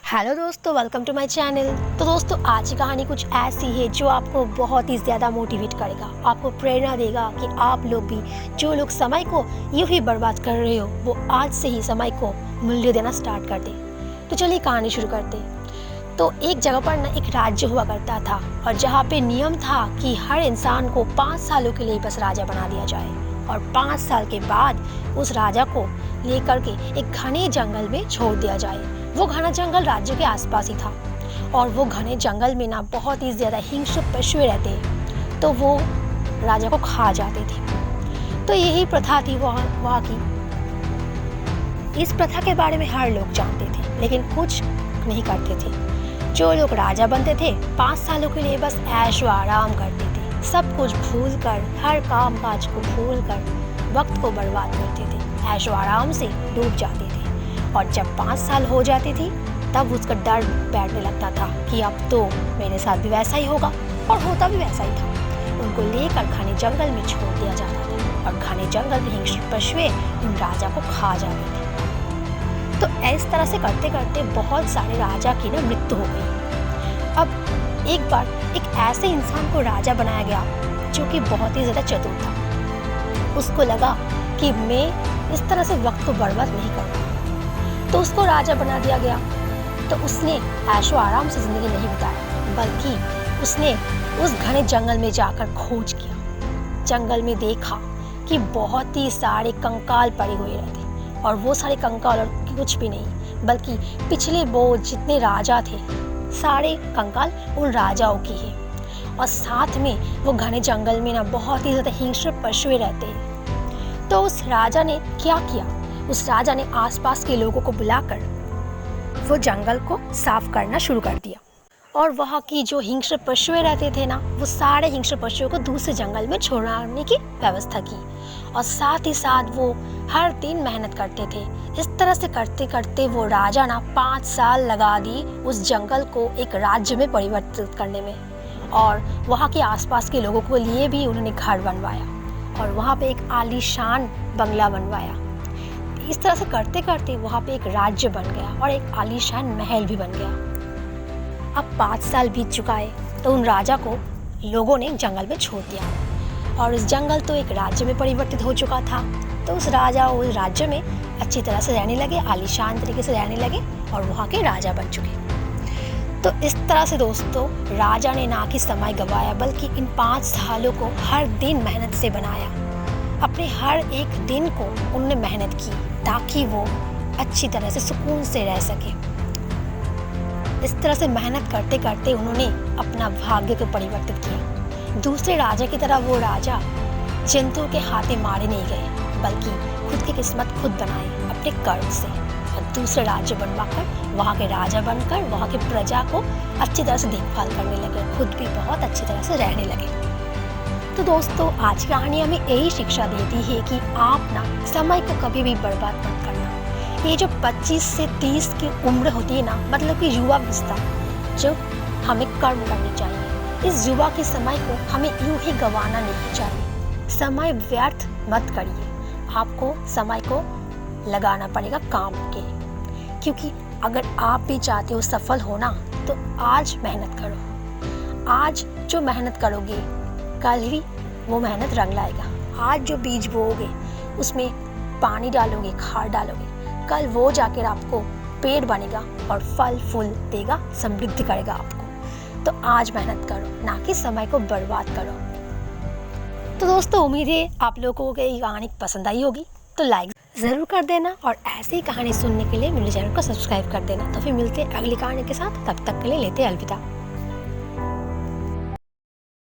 Hello दोस्तों, welcome to my channel. तो दोस्तों, आज की कहानी कुछ ऐसी है जो आपको बहुत ही ज़्यादा मोटिवेट करेगा, आपको प्रेरणा देगा कि आप लोग भी, जो लोग समय को यूँ ही बर्बाद कर रहे हो, वो आज से ही समय को मूल्य देना स्टार्ट कर दें। तो चलिए कहानी शुरू करते। तो एक जगह पर ना एक राज्य हुआ करता था, और जहाँ पे नियम था कि हर इंसान को 5 सालों के लिए बस राजा बना दिया जाए, और 5 साल के बाद उस राजा को लेकर के एक घने जंगल में छोड़ दिया जाए। वो घना जंगल राज्य के आसपास ही था, और वो घने जंगल में ना बहुत ही ज़्यादा हिंस्र पशु रहते, तो वो राजा को खा जाते थे। तो यही प्रथा थी वहाँ की। इस प्रथा के बारे में हर लोग जानते थे, लेकिन कुछ नहीं करते थे। जो लोग राजा बनते थे, 5 सालों के लिए बस ऐश व आराम करते थे, सब कुछ भूल कर, हर काम काज को भूल कर वक्त को बर्बाद करते थे, ऐश व आराम से डूब जाते थे। और जब 5 साल हो जाती थी, तब उसका डर बैठने लगता था कि अब तो मेरे साथ भी वैसा ही होगा, और होता भी वैसा ही था। उनको लेकर घने जंगल में छोड़ दिया जाता था, और घने जंगल में हिंस्र पशुएं उन राजा को खा जाते थे। तो इस तरह से करते करते बहुत सारे राजा की ना मृत्यु हो गई। अब एक बार एक ऐसे इंसान को राजा बनाया गया जो कि बहुत ही ज़्यादा चतुर था। उसको लगा कि मैं इस तरह से वक्त को बर्बाद नहीं करूँगा, तो उसको राजा बना दिया गया। तो उसने ऐशो आराम से ज़िंदगी नहीं बिताई, बल्कि उसने उस घने जंगल में जाकर खोज किया। जंगल में देखा कि बहुत ही सारे कंकाल पड़े हुए रहते, और वो सारे कंकाल और कुछ भी नहीं, बल्कि पिछले वो जितने राजा थे, सारे कंकाल उन राजाओं की है। और साथ में वो घने जंगल में ना बहुत ही ज़्यादा हिंस्र पशुएं रहते हैं। तो उस राजा ने क्या किया? उस राजा ने आसपास के लोगों को बुलाकर वो जंगल को साफ करना शुरू कर दिया, और वहाँ की जो हिंस्र पशुएं रहते थे ना, वो सारे हिंस्र पशुओं को दूसरे जंगल में छोड़ने की व्यवस्था की। और साथ ही साथ वो हर दिन मेहनत करते थे। इस तरह से करते करते वो राजा ना 5 साल लगा दी उस जंगल को एक राज्य में परिवर्तित करने में, और वहाँ के आसपास के लोगों के लिए भी उन्होंने घर बनवाया, और वहाँ पे एक आलीशान बंगला बनवाया। इस तरह से करते करते वहाँ पे एक राज्य बन गया, और एक आलीशान महल भी बन गया। अब 5 साल बीत चुका है, तो उन राजा को लोगों ने जंगल में छोड़ दिया, और इस जंगल तो एक राज्य में परिवर्तित हो चुका था। तो उस राजा उस राज्य में अच्छी तरह से रहने लगे, आलीशान तरीके से रहने लगे, और वहाँ के राजा बन चुके। तो इस तरह से दोस्तों, राजा ने ना कि समय गंवाया, बल्कि इन 5 सालों को हर दिन मेहनत से बनाया। अपने हर एक दिन को उन्होंने मेहनत की, ताकि वो अच्छी तरह से सुकून से रह सके। इस तरह से मेहनत करते करते उन्होंने अपना भाग्य को परिवर्तित किया। दूसरे राजा की तरह वो राजा जंतुओं के हाथे मारे नहीं गए, बल्कि खुद की किस्मत खुद बनाए अपने कर्म से, और दूसरे राज्य बनवाकर वहाँ के राजा बनकर वहाँ के प्रजा को अच्छी तरह से देखभाल करने लगे, खुद भी बहुत अच्छी तरह से रहने लगे। तो दोस्तों, आज की कहानी हमें यही शिक्षा देती है कि आप ना समय को कभी भी बर्बाद मत करना। ये जो 25 से 30 की उम्र होती है ना, मतलब कि युवा अवस्था, जो हमें कर्म करनी चाहिए। इस युवा के समय को हमें यूं ही गंवाना नहीं चाहिए। समय व्यर्थ मत करिए, आपको समय को लगाना पड़ेगा काम के, क्योंकि अगर आप भी चाहते हो सफल होना, तो आज मेहनत करो। आज जो मेहनत करोगे, कल ही वो मेहनत रंग लाएगा। आज जो बीज बोओगे, उसमें पानी डालोगे, खाद डालोगे, कल वो जाकर आपको पेड़ बनेगा और फल फूल देगा, समृद्धि करेगा आपको। तो आज मेहनत करो, ना कि समय को बर्बाद करो। तो दोस्तों, उम्मीद है आप लोगों को ये कहानी पसंद आई होगी, तो लाइक ज़रूर कर देना, और ऐसी ही कहानी सुनने के लिए मेरे चैनल को सब्सक्राइब कर देना। तो फिर मिलते हैं अगली कहानी के साथ, तब तक के लिए लेते अलविदा।